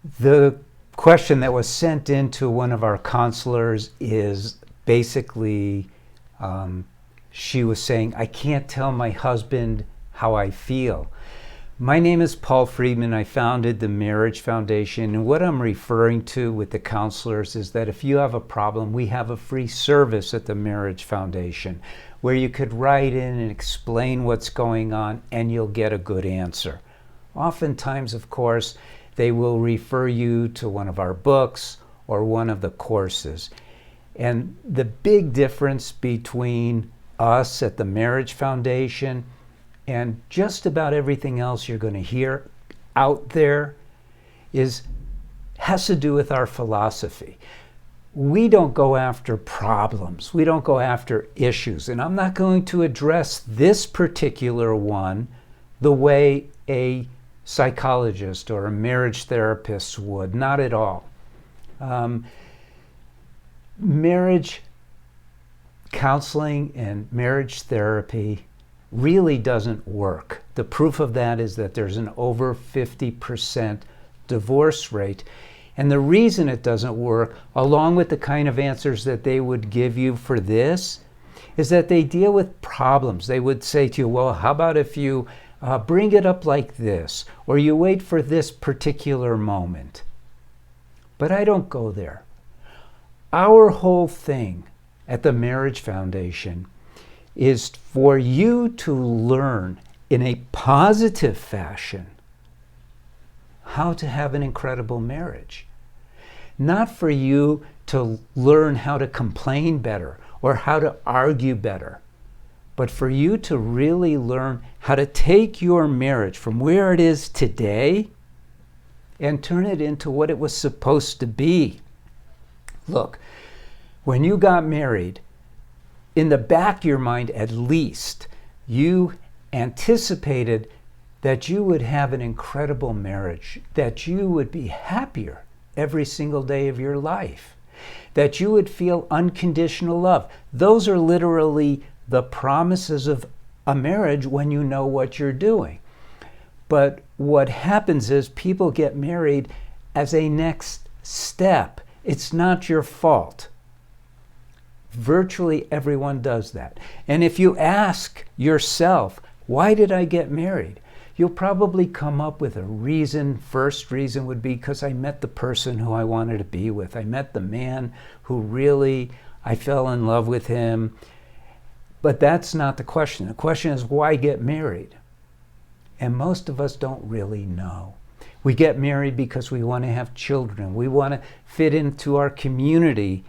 The question that was sent into one of our counselors is basically, she was saying, I can't tell my husband how I feel. My name is Paul Friedman. I founded the Marriage Foundation, and what I'm referring to with the counselors is that if you have a problem, we have a free service at the Marriage Foundation where you could write in and explain what's going on and you'll get a good answer. Oftentimes, of course, they will refer you to one of our books or one of the courses. And the big difference between us at the Marriage Foundation and just about everything else you're going to hear out there has to do with our philosophy. We don't go after problems. We don't go after issues. And I'm not going to address this particular one the way a psychologist or a marriage therapist would. Not at all. Marriage counseling and marriage therapy really doesn't work. The proof of that is that there's an over 50% divorce rate. And the reason it doesn't work, along with the kind of answers that they would give you for this, is that they deal with problems. They would say to you, well, how about if you bring it up like this, or you wait for this particular moment. But I don't go there. Our whole thing at the Marriage Foundation is for you to learn in a positive fashion how to have an incredible marriage. Not for you to learn how to complain better or how to argue better, but for you to really learn how to take your marriage from where it is today and turn it into what it was supposed to be. Look, when you got married, in the back of your mind at least, you anticipated that you would have an incredible marriage, that you would be happier every single day of your life, that you would feel unconditional love. Those are literally the promises of a marriage when you know what you're doing. But what happens is people get married as a next step. It's not your fault. Virtually everyone does that. And if you ask yourself, why did I get married? You'll probably come up with a reason. First reason would be because I met the person who I wanted to be with. I met the man who really, I fell in love with him. But that's not the question. The question is, why get married? And most of us don't really know. We get married because we want to have children. We want to fit into our community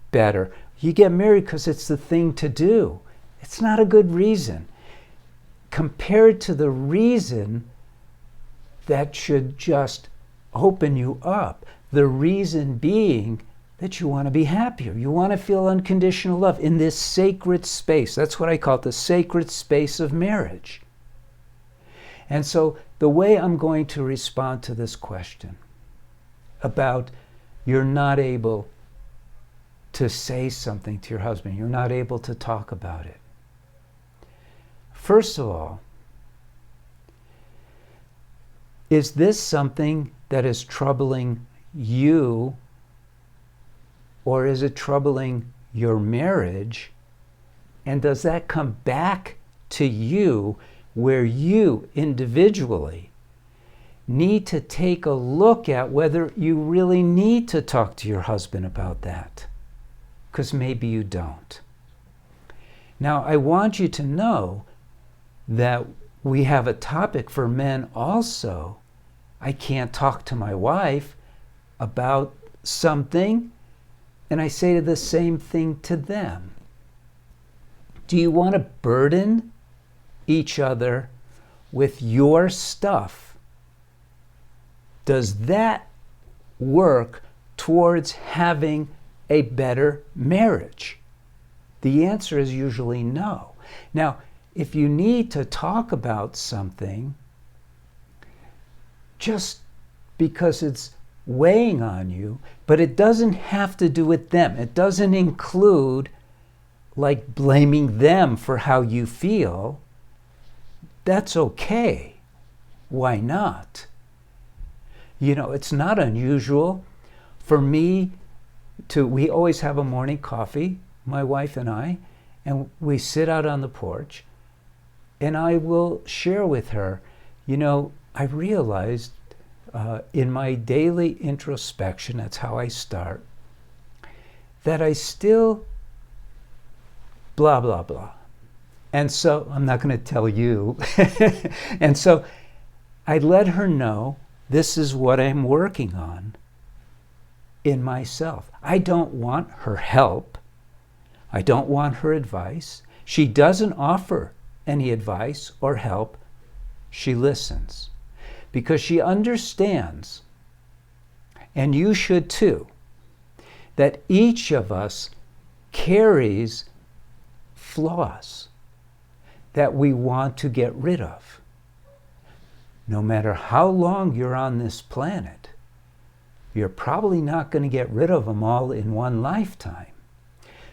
better. You get married because it's the thing to do. It's not a good reason. Compared to the reason that should just open you up, the reason being that you want to be happier. You want to feel unconditional love in this sacred space. That's what I call it, the sacred space of marriage. And so the way I'm going to respond to this question about you're not able to say something to your husband, you're not able to talk about it. First of all, is this something that is troubling you, or is it troubling your marriage? And does that come back to you where you individually need to take a look at whether you really need to talk to your husband about that? Because maybe you don't. Now, I want you to know that we have a topic for men also. I can't talk to my wife about something, and I say the same thing to them. Do you want to burden each other with your stuff? Does that work towards having a better marriage? The answer is usually no. Now, if you need to talk about something just because it's weighing on you, but it doesn't have to do with them. It doesn't include like blaming them for how you feel. That's okay. Why not? It's not unusual for me we always have a morning coffee, my wife and I, and we sit out on the porch, and I will share with her, I realized in my daily introspection, that's how I start, that I still blah, blah, blah. And so, I'm not going to tell you. And so, I let her know this is what I'm working on in myself. I don't want her help. I don't want her advice. She doesn't offer any advice or help. She listens because she understands, and you should too, that each of us carries flaws that we want to get rid of. No matter how long you're on this planet, you're probably not going to get rid of them all in one lifetime.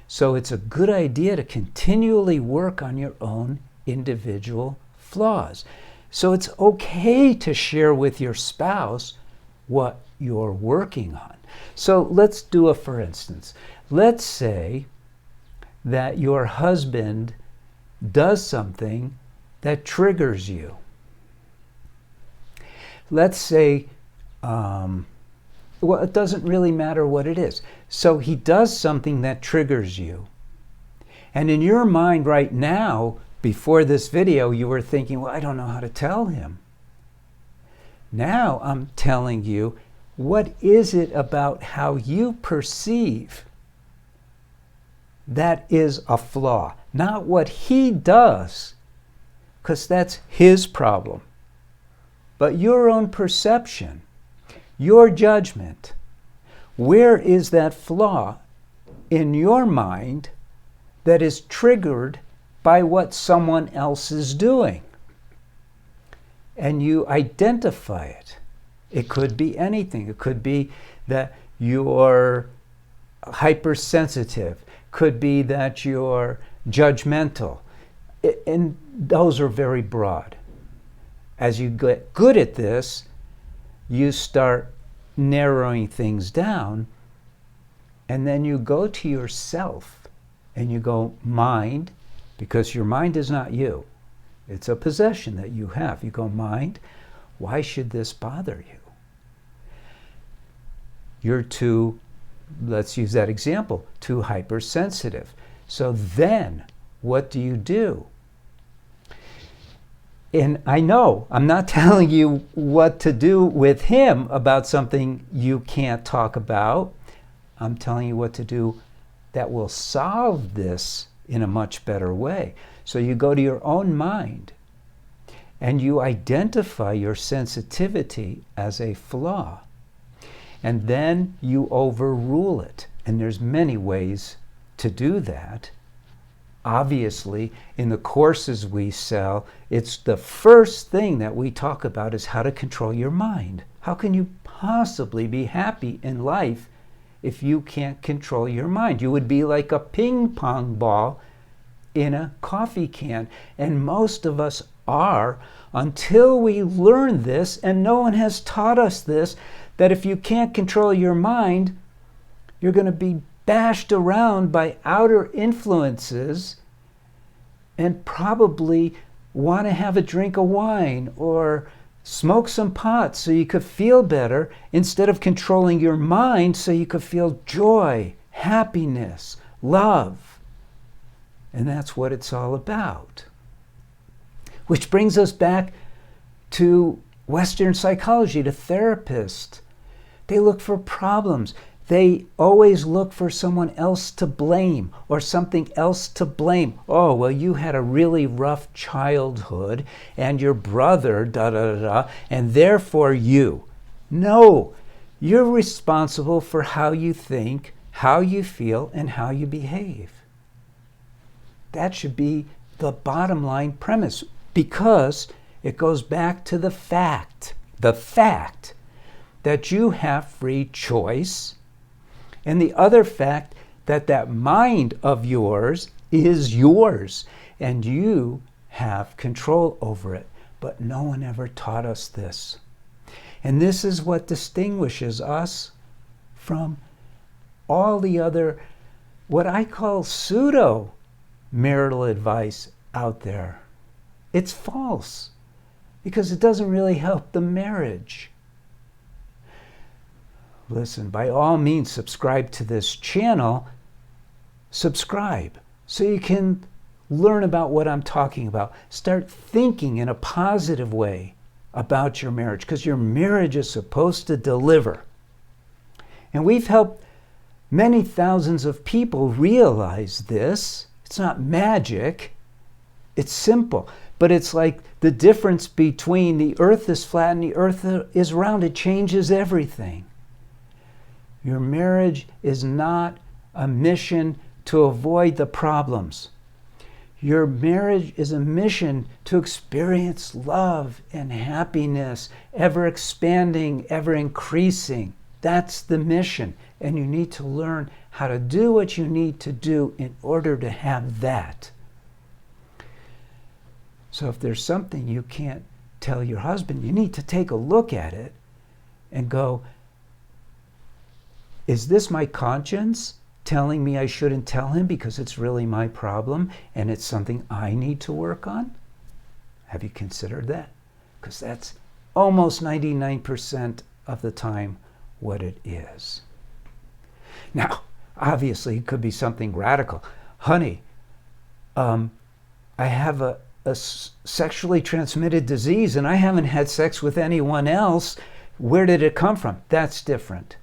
So it's a good idea to continually work on your own individual flaws. So it's okay to share with your spouse what you're working on. So let's do a for instance. Let's say that your husband does something that triggers you. Let's say, it doesn't really matter what it is. So he does something that triggers you. And in your mind right now, before this video, you were thinking, well, I don't know how to tell him. Now I'm telling you, what is it about how you perceive that is a flaw? Not what he does, because that's his problem. But your own perception, your judgment. Where is that flaw in your mind that is triggered by what someone else is doing? And you identify it. It could be anything. It could be that you're hypersensitive. Could be that you're judgmental. And those are very broad. As you get good at this, you start narrowing things down, and then you go to yourself and you go, mind, because your mind is not you. It's a possession that you have. You go, mind, why should this bother you? You're too, let's use that example, too hypersensitive. So then, what do? And I know I'm not telling you what to do with him about something you can't talk about. I'm telling you what to do that will solve this in a much better way. So you go to your own mind and you identify your sensitivity as a flaw. And then you overrule it. And there's many ways to do that. Obviously, in the courses we sell, it's the first thing that we talk about is how to control your mind. How can you possibly be happy in life if you can't control your mind? You would be like a ping pong ball in a coffee can. And most of us are, until we learn this, and no one has taught us this, that if you can't control your mind, you're going to be bashed around by outer influences and probably want to have a drink of wine or smoke some pot so you could feel better instead of controlling your mind so you could feel joy, happiness, love. And that's what it's all about. Which brings us back to Western psychology, to therapists. They look for problems. They always look for someone else to blame or something else to blame. Oh, well, you had a really rough childhood and your brother, and therefore you. No, you're responsible for how you think, how you feel, and how you behave. That should be the bottom line premise, because it goes back to the fact that you have free choice, and the other fact that mind of yours is yours, and you have control over it. But no one ever taught us this. And this is what distinguishes us from all the other, what I call pseudo marital advice out there. It's false because it doesn't really help the marriage. Listen, by all means, subscribe to this channel. Subscribe so you can learn about what I'm talking about. Start thinking in a positive way about your marriage, because your marriage is supposed to deliver. And we've helped many thousands of people realize this. It's not magic. It's simple. But it's like the difference between the earth is flat and the earth is round. It changes everything. Your marriage is not a mission to avoid the problems. Your marriage is a mission to experience love and happiness, ever expanding, ever increasing. That's the mission. And you need to learn how to do what you need to do in order to have that. So if there's something you can't tell your husband, you need to take a look at it and go, is this my conscience telling me I shouldn't tell him because it's really my problem and it's something I need to work on? Have you considered that? Because that's almost 99% of the time what it is. Now, obviously, it could be something radical. Honey, I have a sexually transmitted disease and I haven't had sex with anyone else. Where did it come from? That's different.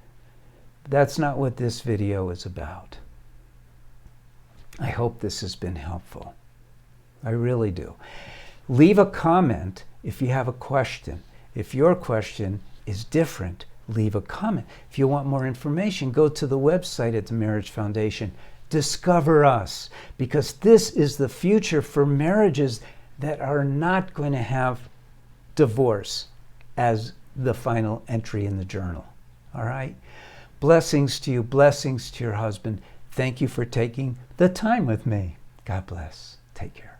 That's not what this video is about. I hope this has been helpful. I really do. Leave a comment if you have a question. If your question is different, leave a comment. If you want more information, go to the website at the Marriage Foundation. Discover us, because this is the future for marriages that are not going to have divorce as the final entry in the journal. All right? Blessings to you, blessings to your husband. Thank you for taking the time with me. God bless. Take care.